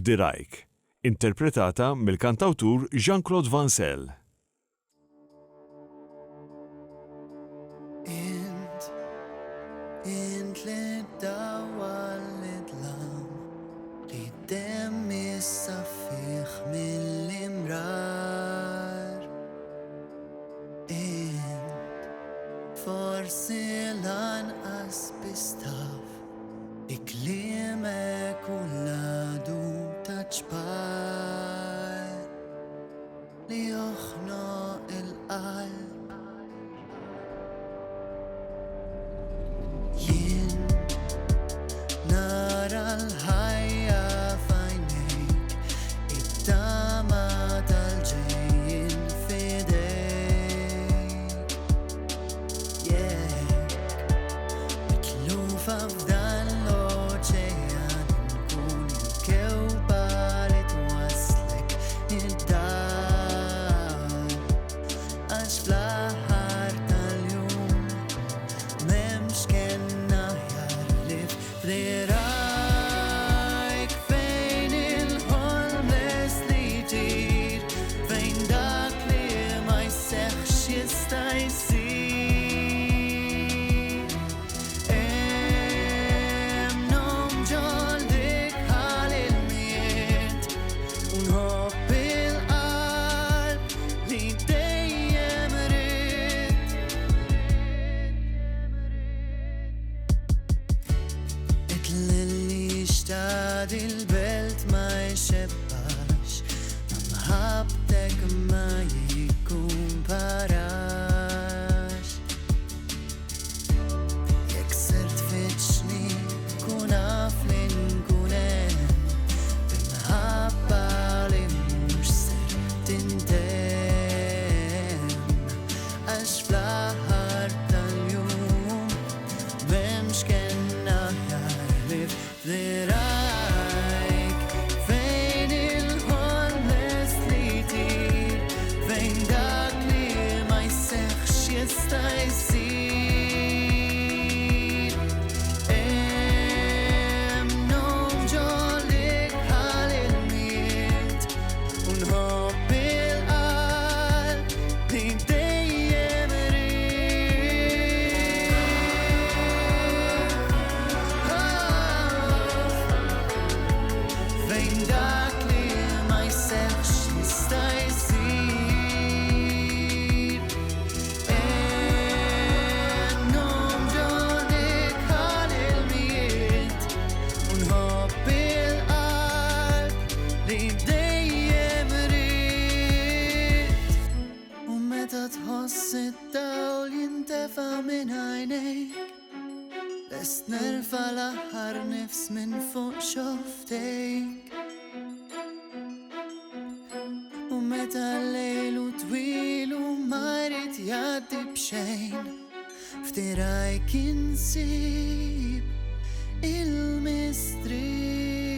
F'dirajk, interpretata mill-kantawtur Jean-Claude Van Zel. Int li dawa li dlam li demmi saffiħ mill-imrar. Int forsi lanqas bistaf iklimek u l-għadu taċbar li joħnoq il-qalb. Jien nara l-ħajja f'għajnejk, id-dama tal-ġejjin f'idejk. Jekk mitlufa f'dan l-oċean nkun il-kewba li twasslek id-dar, għax fl-aħħar tal-jum m'hemmx kenna jarlif f'dirajk fejn il-ħolm les li jtir, fejn dak li ma jseħħx jista' jsir. Hemm nom ġoldik ħal-ilmijiet u nħobb il-qalb li dejjem rid. It-lilli xtad il-belt ma jxebbax, ma mħabtek ma jikkumparax. Jekk ser tfittxni kun naf li nkun hemm, b'imħabba li mhux ser tintemm, għax fl-aħħar tal-jum m'hemmx kenna jarlif f'dirajk fejn il-ħolm les li jtir, fejn dak li ma jseħħx jista' jsir. Hemm nom ġoldik ħal-ilmijiet u nħobb il-qalb li dejjem rid. Fejn dak li ma jseħħx jista' jsir. Hemm nom ġoldik ħal-ilmijiet u nħobb il-qalb li dejjem rid. U meta tħoss id-dawl jintefa' minn għajnejk, lest nerfa' l-aħħar nifs minn fuq xoftejk. U meta l-lejlu twil u ma jrid jgħaddi b'xejn, f'dirajk insib il-mistri.